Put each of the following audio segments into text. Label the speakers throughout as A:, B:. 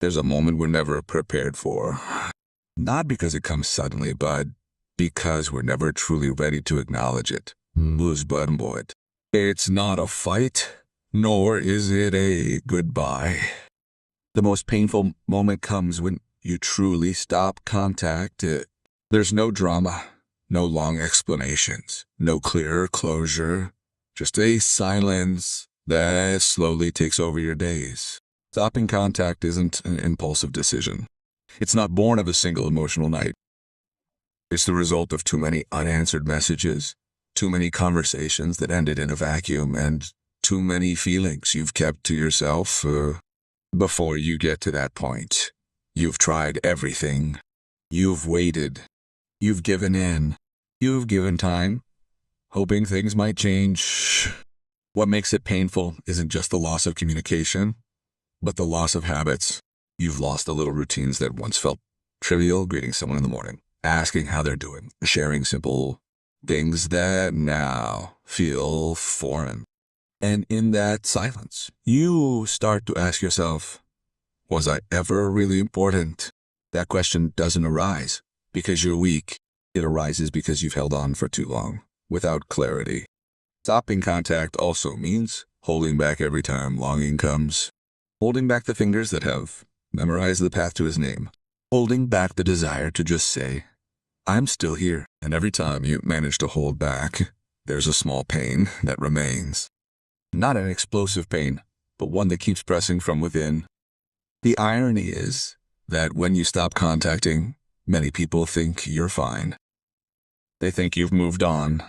A: There's a moment we're never prepared for. Not because it comes suddenly, but because we're never truly ready to acknowledge it. It's not a fight, nor is it a goodbye. The most painful moment comes when you truly stop contact. There's no drama, no long explanations, no clear closure, just a silence that slowly takes over your days. Stopping contact isn't an impulsive decision. It's not born of a single emotional night. It's the result of too many unanswered messages, too many conversations that ended in a vacuum, and too many feelings you've kept to yourself. Before you get to that point, you've tried everything. You've waited. You've given in. You've given time, hoping things might change. What makes it painful isn't just the loss of communication, but the loss of habits. You've lost the little routines that once felt trivial, greeting someone in the morning, asking how they're doing, sharing simple things that now feel foreign. And in that silence, you start to ask yourself, was I ever really important? That question doesn't arise because you're weak. It arises because you've held on for too long, without clarity. Stopping contact also means holding back every time longing comes. Holding back the fingers that have memorized the path to his name. Holding back the desire to just say, I'm still here. And every time you manage to hold back, there's a small pain that remains. Not an explosive pain, but one that keeps pressing from within. The irony is that when you stop contacting, many people think you're fine. They think you've moved on,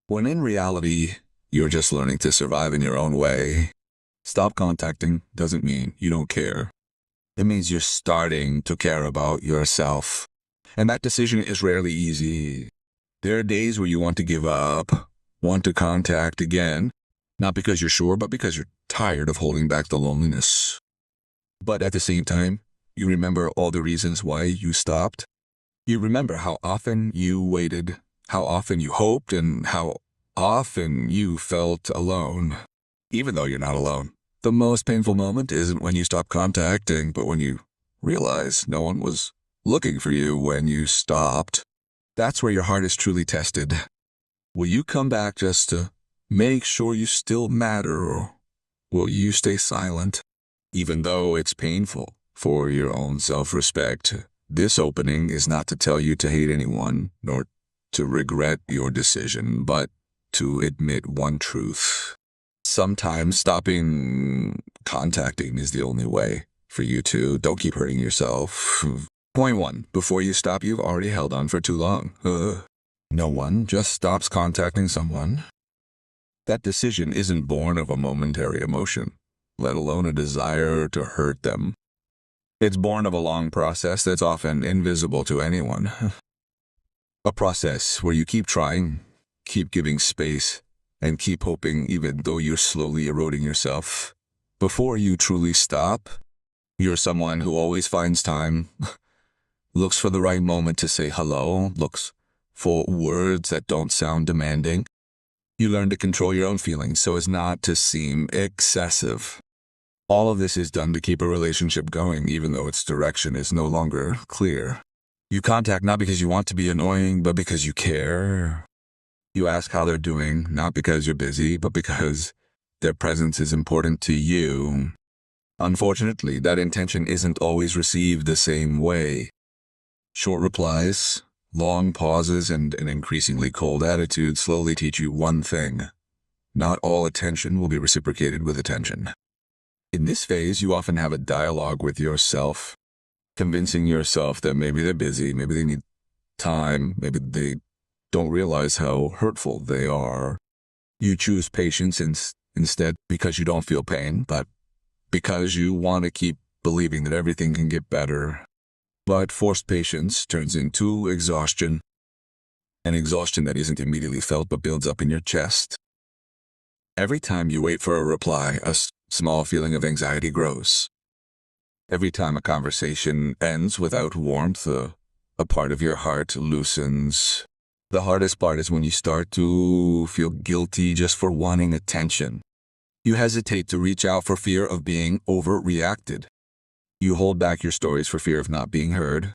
A: when in reality, you're just learning to survive in your own way. Stop contacting doesn't mean you don't care. It means you're starting to care about yourself. And that decision is rarely easy. There are days where you want to give up, want to contact again, not because you're sure, but because you're tired of holding back the loneliness. But at the same time, you remember all the reasons why you stopped. You remember how often you waited, how often you hoped, and how often you felt alone. Even though you're not alone. The most painful moment isn't when you stop contacting, but when you realize no one was looking for you when you stopped. That's where your heart is truly tested. Will you come back just to make sure you still matter, or will you stay silent? Even though it's painful for your own self-respect, this opening is not to tell you to hate anyone, nor to regret your decision, but to admit one truth. Sometimes stopping contacting is the only way for you to don't keep hurting yourself. Point 1. Before you stop, you've already held on for too long. No one just stops contacting someone. That decision isn't born of a momentary emotion, let alone a desire to hurt them. It's born of a long process that's often invisible to anyone. A process where you keep trying, keep giving space, and keep hoping even though you're slowly eroding yourself. Before you truly stop, you're someone who always finds time, looks for the right moment to say hello, looks for words that don't sound demanding. You learn to control your own feelings so as not to seem excessive. All of this is done to keep a relationship going even though its direction is no longer clear. You contact not because you want to be annoying, but because you care. You ask how they're doing, not because you're busy, but because their presence is important to you. Unfortunately, that intention isn't always received the same way. Short replies, long pauses, and an increasingly cold attitude slowly teach you one thing. Not all attention will be reciprocated with attention. In this phase, you often have a dialogue with yourself, convincing yourself that maybe they're busy, maybe they need time, maybe they don't realize how hurtful they are. You choose patience instead because you don't feel pain, but because you want to keep believing that everything can get better. But forced patience turns into exhaustion, an exhaustion that isn't immediately felt but builds up in your chest. Every time you wait for a reply, a small feeling of anxiety grows. Every time a conversation ends without warmth, a part of your heart loosens. The hardest part is when you start to feel guilty just for wanting attention. You hesitate to reach out for fear of being overreacted. You hold back your stories for fear of not being heard.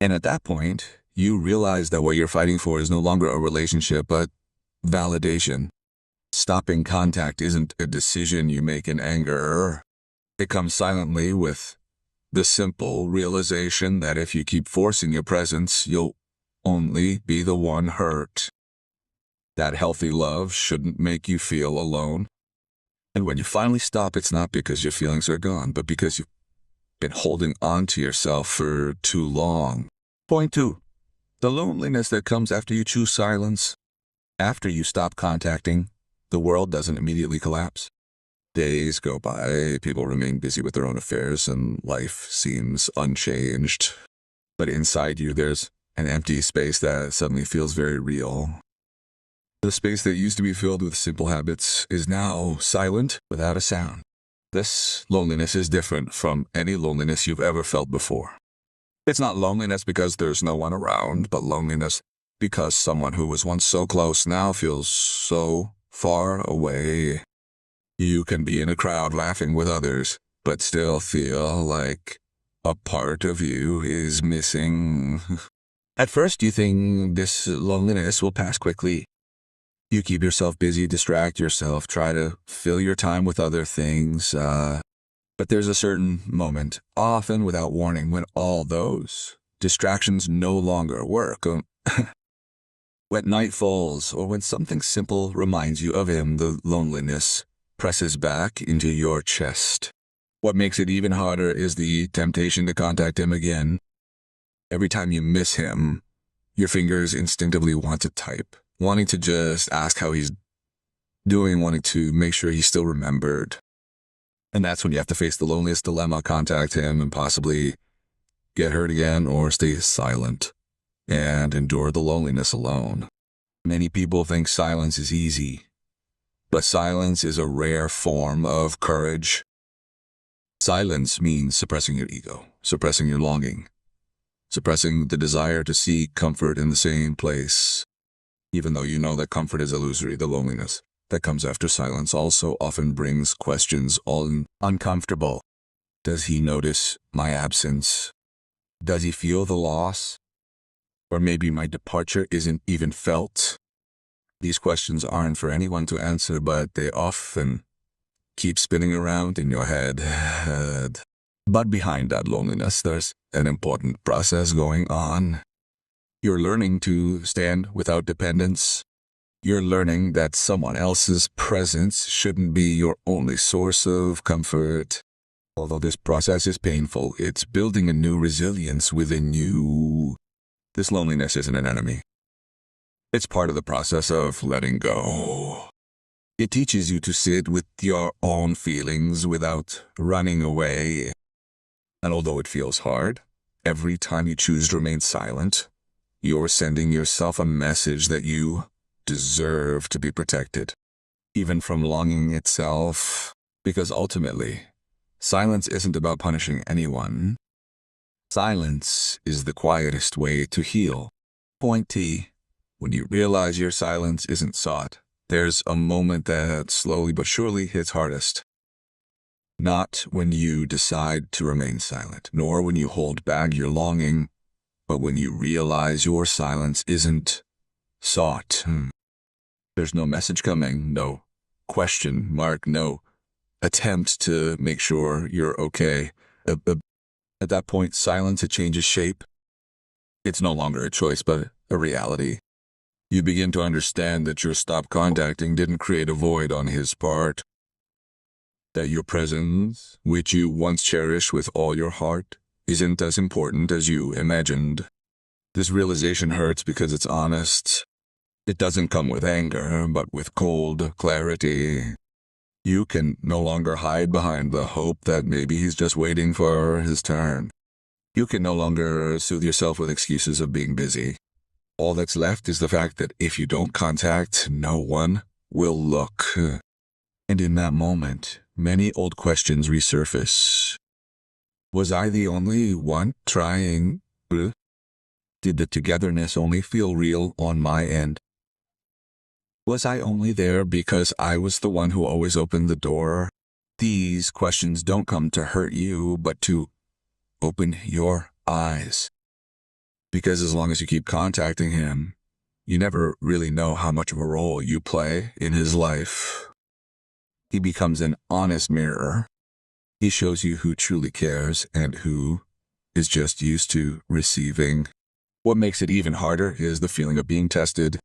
A: And at that point, you realize that what you're fighting for is no longer a relationship, but validation. Stopping contact isn't a decision you make in anger. It comes silently with the simple realization that if you keep forcing your presence, you'll only be the one hurt. That healthy love shouldn't make you feel alone. And when you finally stop, it's not because your feelings are gone, but because you've been holding on to yourself for too long. Point 2. The loneliness that comes after you choose silence. After you stop contacting, the world doesn't immediately collapse. Days go by, people remain busy with their own affairs, and life seems unchanged. But inside you, there's an empty space that suddenly feels very real. The space that used to be filled with simple habits is now silent without a sound. This loneliness is different from any loneliness you've ever felt before. It's not loneliness because there's no one around, but loneliness because someone who was once so close now feels so far away. You can be in a crowd laughing with others, but still feel like a part of you is missing. At first, you think this loneliness will pass quickly. You keep yourself busy, distract yourself, try to fill your time with other things, but there's a certain moment, often without warning, when all those distractions no longer work. When night falls, or when something simple reminds you of him, the loneliness presses back into your chest. What makes it even harder is the temptation to contact him again. Every time you miss him, your fingers instinctively want to type, wanting to just ask how he's doing, wanting to make sure he's still remembered. And that's when you have to face the loneliest dilemma: contact him and possibly get hurt again, or stay silent and endure the loneliness alone. Many people think silence is easy, but silence is a rare form of courage. Silence means suppressing your ego, suppressing your longing, suppressing the desire to seek comfort in the same place. Even though you know that comfort is illusory, the loneliness that comes after silence also often brings questions uncomfortable. Does he notice my absence? Does he feel the loss? Or maybe my departure isn't even felt? These questions aren't for anyone to answer, but they often keep spinning around in your head. But behind that loneliness, there's an important process going on. You're learning to stand without dependence. You're learning that someone else's presence shouldn't be your only source of comfort. Although this process is painful, it's building a new resilience within you. This loneliness isn't an enemy. It's part of the process of letting go. It teaches you to sit with your own feelings without running away. And although it feels hard, every time you choose to remain silent, you're sending yourself a message that you deserve to be protected, even from longing itself. Because ultimately, silence isn't about punishing anyone. Silence is the quietest way to heal. Point T. When you realize your silence isn't sought, there's a moment that slowly but surely hits hardest. Not when you decide to remain silent, nor when you hold back your longing, but when you realize your silence isn't sought. There's no message coming, no question mark, no attempt to make sure you're okay. At that point, silence, it changes shape. It's no longer a choice, but a reality. You begin to understand that your stop contacting didn't create a void on his part. That your presence, which you once cherished with all your heart, isn't as important as you imagined. This realization hurts because it's honest. It doesn't come with anger, but with cold clarity. You can no longer hide behind the hope that maybe he's just waiting for his turn. You can no longer soothe yourself with excuses of being busy. All that's left is the fact that if you don't contact, no one will look. And in that moment, many old questions resurface. Was I the only one trying? Did the togetherness only feel real on my end? Was I only there because I was the one who always opened the door? These questions don't come to hurt you, but to open your eyes. Because as long as you keep contacting him, you never really know how much of a role you play in his life. He becomes an honest mirror. He shows you who truly cares and who is just used to receiving. What makes it even harder is the feeling of being tested.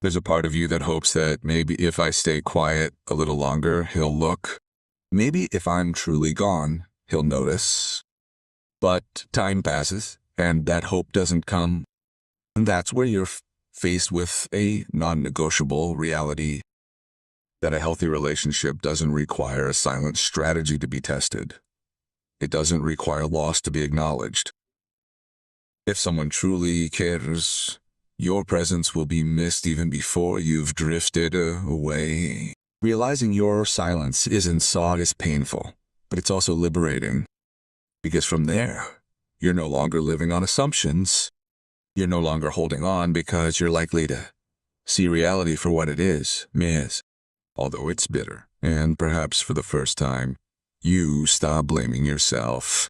A: There's a part of you that hopes that maybe if I stay quiet a little longer, he'll look. Maybe if I'm truly gone, he'll notice. But time passes, and that hope doesn't come. And that's where you're faced with a non-negotiable reality. That a healthy relationship doesn't require a silent strategy to be tested. It doesn't require loss to be acknowledged. If someone truly cares, your presence will be missed even before you've drifted away. Realizing your silence isn't sought is painful, but it's also liberating. Because from there, you're no longer living on assumptions. You're no longer holding on because you're likely to see reality for what it is, although it's bitter. And perhaps for the first time, you stop blaming yourself.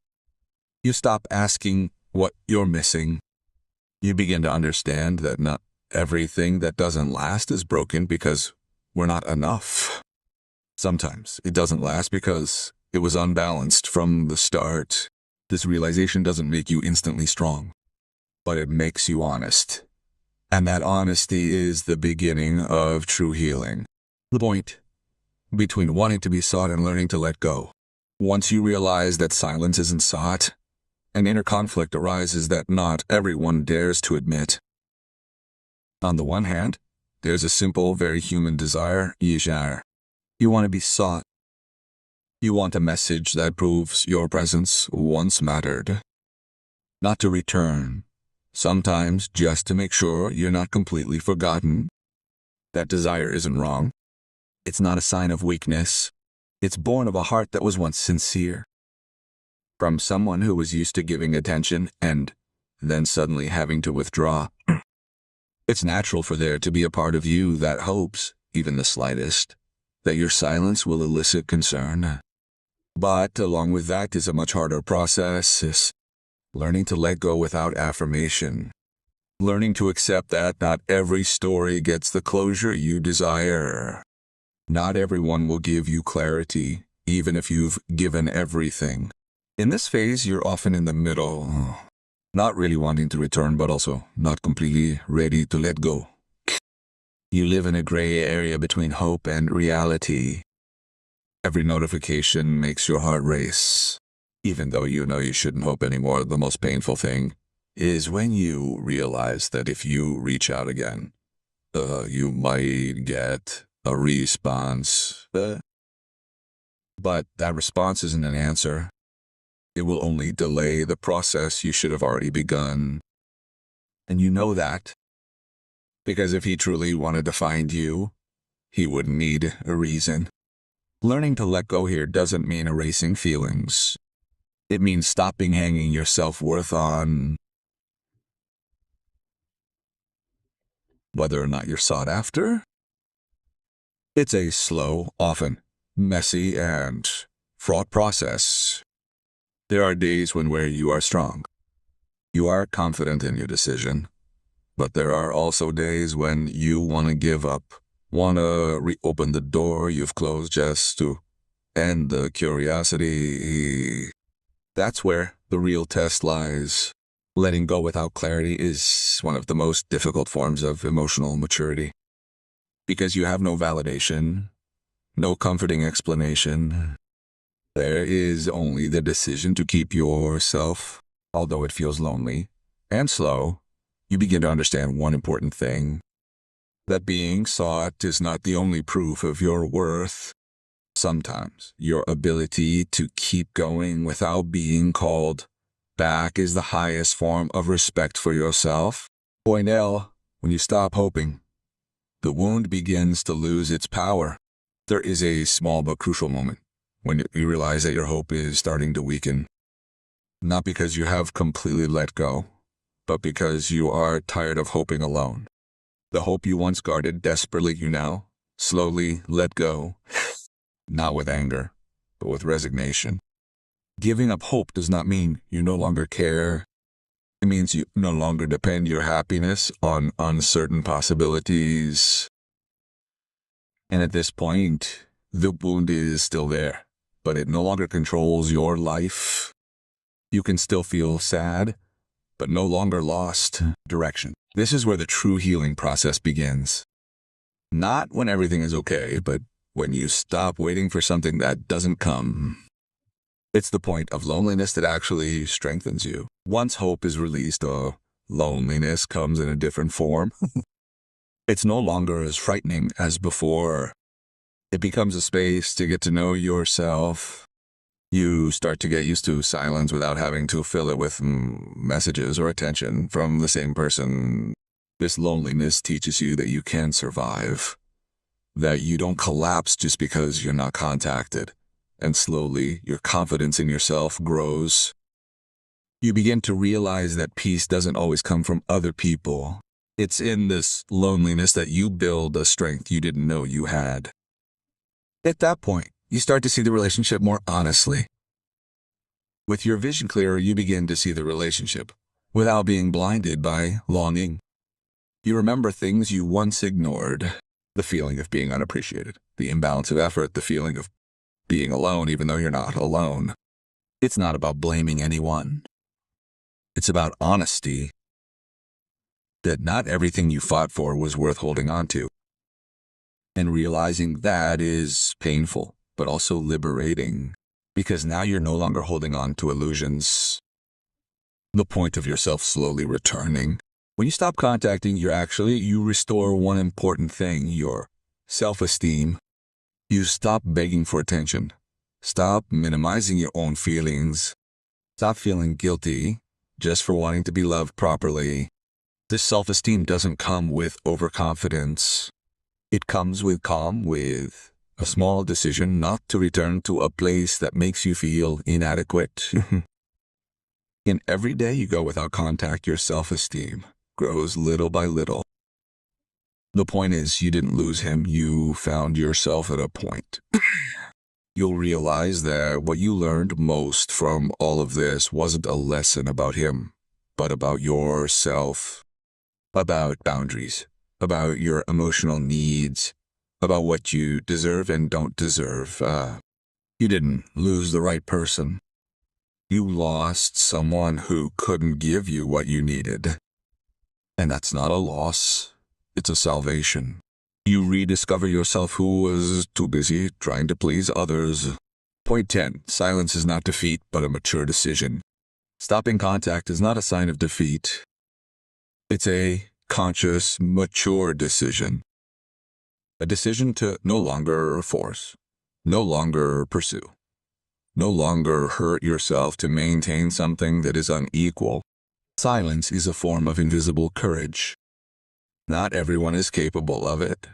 A: You stop asking what you're missing. You begin to understand that not everything that doesn't last is broken because we're not enough. Sometimes it doesn't last because it was unbalanced from the start. This realization doesn't make you instantly strong, but it makes you honest. And that honesty is the beginning of true healing. The point between wanting to be sought and learning to let go. Once you realize that silence isn't sought, an inner conflict arises that not everyone dares to admit. On the one hand, there's a simple, very human desire, You want to be sought. You want a message that proves your presence once mattered. Not to return, sometimes just to make sure you're not completely forgotten. That desire isn't wrong. It's not a sign of weakness. It's born of a heart that was once sincere. From someone who was used to giving attention and then suddenly having to withdraw. It's natural for there to be a part of you that hopes, even the slightest, that your silence will elicit concern. But along with that is a much harder process, is learning to let go without affirmation. Learning to accept that not every story gets the closure you desire. Not everyone will give you clarity, even if you've given everything. In this phase, you're often in the middle. Not really wanting to return, but also not completely ready to let go. You live in a gray area between hope and reality. Every notification makes your heart race. Even though you know you shouldn't hope anymore, the most painful thing is when you realize that if you reach out again, you might get a response. But that response isn't an answer. It will only delay the process you should have already begun. And you know that. Because if he truly wanted to find you, he wouldn't need a reason. Learning to let go here doesn't mean erasing feelings. It means stopping hanging your self-worth on whether or not you're sought after. It's a slow, often messy, and fraught process. There are days where you are strong. You are confident in your decision. But there are also days when you want to give up, want to reopen the door you've closed just to end the curiosity. That's where the real test lies. Letting go without clarity is one of the most difficult forms of emotional maturity. Because you have no validation, no comforting explanation. There is only the decision to keep yourself. Although it feels lonely and slow, you begin to understand one important thing. That being sought is not the only proof of your worth. Sometimes your ability to keep going without being called back is the highest form of respect for yourself. Point L, when you stop hoping, the wound begins to lose its power. There is a small but crucial moment when you realize that your hope is starting to weaken. Not because you have completely let go, but because you are tired of hoping alone. The hope you once guarded desperately, you now slowly let go. Not with anger, but with resignation. Giving up hope does not mean you no longer care. It means you no longer depend your happiness on uncertain possibilities. And at this point, the wound is still there, but it no longer controls your life. You can still feel sad, but no longer lost direction. This is where the true healing process begins. Not when everything is okay, but when you stop waiting for something that doesn't come. It's the point of loneliness that actually strengthens you. Once hope is released, loneliness comes in a different form. It's no longer as frightening as before. It becomes a space to get to know yourself. You start to get used to silence without having to fill it with messages or attention from the same person. This loneliness teaches you that you can survive, that you don't collapse just because you're not contacted. And slowly, your confidence in yourself grows. You begin to realize that peace doesn't always come from other people. It's in this loneliness that you build a strength you didn't know you had. At that point, you start to see the relationship more honestly. With your vision clearer, you begin to see the relationship without being blinded by longing. You remember things you once ignored. The feeling of being unappreciated, the imbalance of effort, the feeling of being alone even though you're not alone. It's not about blaming anyone. It's about honesty. That not everything you fought for was worth holding on to. And realizing that is painful, but also liberating. Because now you're no longer holding on to illusions. The point of yourself slowly returning. When you stop contacting, you restore one important thing, your self-esteem. You stop begging for attention. Stop minimizing your own feelings. Stop feeling guilty just for wanting to be loved properly. This self-esteem doesn't come with overconfidence. It comes with calm, with a small decision not to return to a place that makes you feel inadequate. In every day you go without contact, your self-esteem grows little by little. The point is, you didn't lose him, you found yourself at a point. You'll realize that what you learned most from all of this wasn't a lesson about him, but about yourself, about boundaries, about your emotional needs, about what you deserve and don't deserve. You didn't lose the right person. You lost someone who couldn't give you what you needed. And that's not a loss. It's a salvation. You rediscover yourself who was too busy trying to please others. Point 10. Silence is not defeat, but a mature decision. Stopping contact is not a sign of defeat. It's a conscious, mature decision. A decision to no longer force, no longer pursue, no longer hurt yourself to maintain something that is unequal. Silence is a form of invisible courage. Not everyone is capable of it.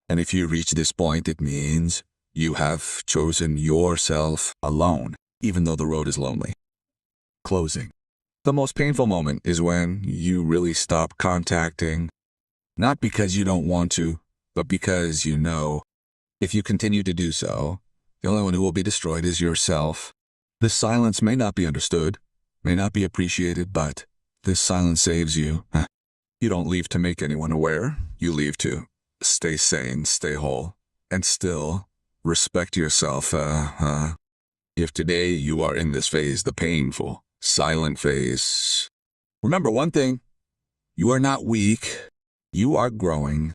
A: And if you reach this point, it means you have chosen yourself alone, even though the road is lonely. Closing. The most painful moment is when you really stop contacting. Not because you don't want to, but because you know. If you continue to do so, the only one who will be destroyed is yourself. This silence may not be understood, may not be appreciated, but this silence saves you. You don't leave to make anyone aware. You leave to stay sane, stay whole, and still respect yourself. If today you are in this phase, the painful, silent phase, remember one thing. You are not weak. You are growing.